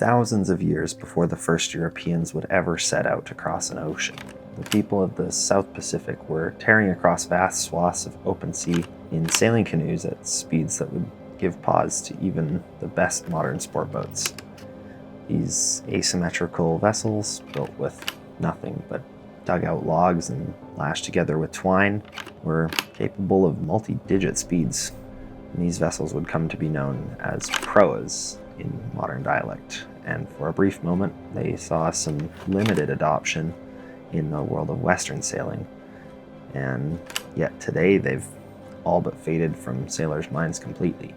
thousands of years before the first Europeans would ever set out to cross an ocean. The people of the South Pacific were tearing across vast swaths of open sea in sailing canoes at speeds that would give pause to even the best modern sport boats. These asymmetrical vessels, built with nothing but dugout logs and lashed together with twine, were capable of multi-digit speeds. And these vessels would come to be known as proas in modern dialect, and for a brief moment they saw some limited adoption in the world of Western sailing, and yet today they've all but faded from sailors' minds completely.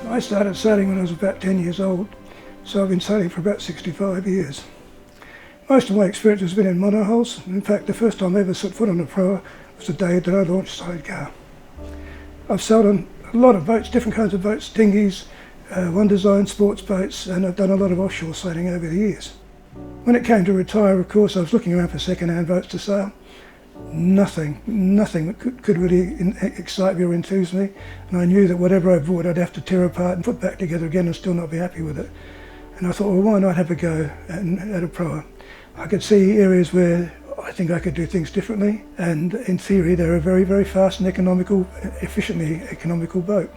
I started sailing when I was about 10 years old, so I've been sailing for about 65 years. Most of my experience has been in monohulls. In fact, the first time I ever set foot on a proa was the day that I launched Sidecar. I've sailed on a lot of boats, different kinds of boats, dinghies, one design sports boats, and I've done a lot of offshore sailing over the years. When it came to retire, of course, I was looking around for second-hand boats to sail. Nothing that could really excite me or enthuse me, and I knew that whatever I bought I'd have to tear apart and put back together again and still not be happy with it. And I thought, well, why not have a go at a proa? I could see areas where I think I could do things differently, and in theory they're a very, very fast and efficiently economical boat.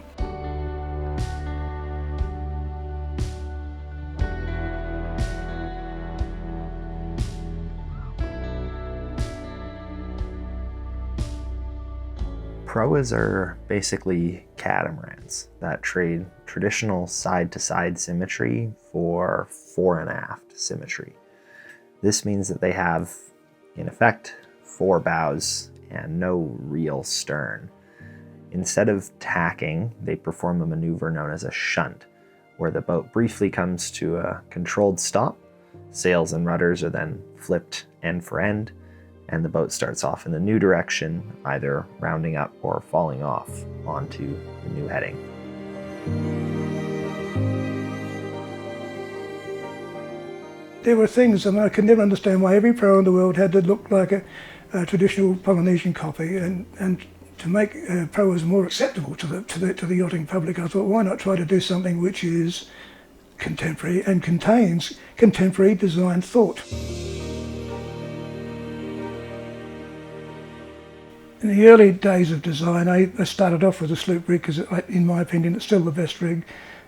Proas are basically catamarans that trade traditional side-to-side symmetry for fore and aft symmetry. This means that they have, in effect, 4 bows and no real stern. Instead of tacking, they perform a maneuver known as a shunt, where the boat briefly comes to a controlled stop, sails and rudders are then flipped end for end, and the boat starts off in the new direction, either rounding up or falling off onto the new heading. There were things, and I could never understand why every proa in the world had to look like a traditional Polynesian copy, and to make proas more acceptable to the yachting public, I thought, why not try to do something which is contemporary and contains contemporary design thought. In the early days of design, I started off with a sloop rig because, in my opinion, it's still the best rig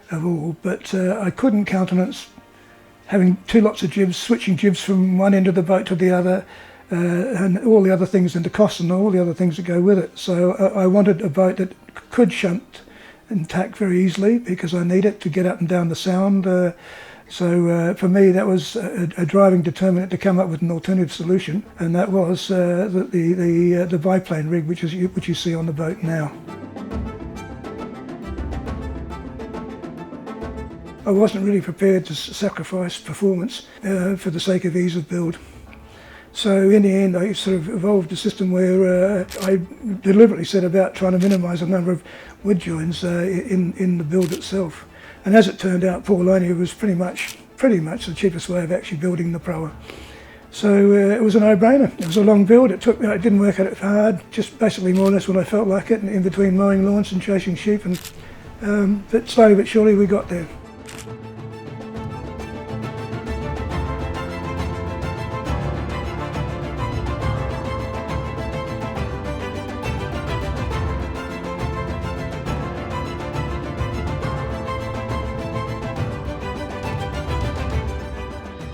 of all. But I couldn't countenance having 2 lots of jibs, switching jibs from one end of the boat to the other, and all the other things, and the costs and all the other things that go with it. So I wanted a boat that could shunt and tack very easily because I need it to get up and down the sound. So for me, that was a driving determinant to come up with an alternative solution, and that was the biplane rig, which you see on the boat now. I wasn't really prepared to sacrifice performance for the sake of ease of build. So in the end, I sort of evolved a system where I deliberately set about trying to minimise the number of wood joins in the build itself. And as it turned out, Paulinia was pretty much the cheapest way of actually building the proa. So it was a no-brainer. It was a long build. It didn't work at it hard, just basically more or less when I felt like it, in between mowing lawns and chasing sheep. But slowly but surely we got there.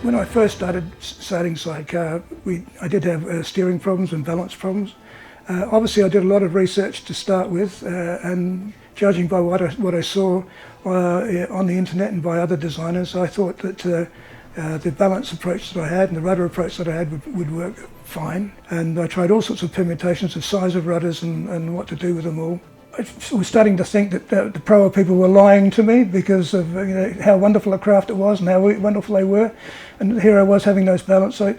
When I first started sailing Sidecar, I did have steering problems and balance problems. Obviously I did a lot of research to start with, and judging by what I saw on the internet and by other designers, I thought that The balance approach that I had and the rudder approach that I had would work fine. And I tried all sorts of permutations of size of rudders and what to do with them all. I was starting to think that the Proa people were lying to me because of how wonderful a craft it was and how wonderful they were. And here I was having those balance. So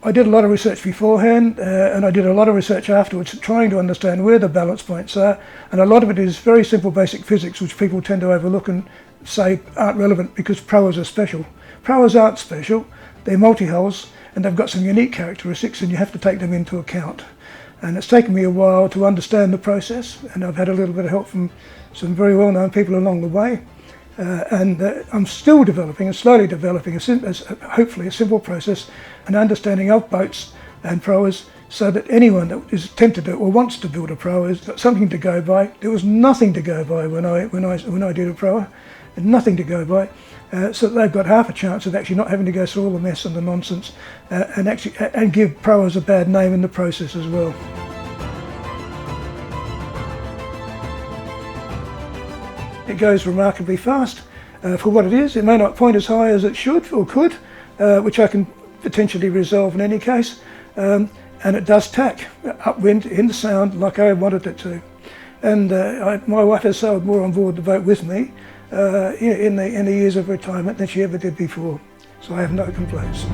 I did a lot of research beforehand and I did a lot of research afterwards trying to understand where the balance points are. And a lot of it is very simple basic physics which people tend to overlook and say aren't relevant because Proas are special. Proas aren't special, they're multi-hulls and they've got some unique characteristics and you have to take them into account. And it's taken me a while to understand the process, and I've had a little bit of help from some very well-known people along the way. I'm still developing and slowly developing, hopefully a simple process, an understanding of boats and Proas, so that anyone that is tempted to or wants to build a Proa has got something to go by. There was nothing to go by when I did a Proa, and nothing to go by. So they've got half a chance of actually not having to go through all the mess and the nonsense and give Proas a bad name in the process as well. It goes remarkably fast for what it is. It may not point as high as it should or could, which I can potentially resolve in any case, and it does tack upwind in the sound like I wanted it to. And my wife has sailed more on board the boat with me in the years of retirement than she ever did before, so I have no complaints.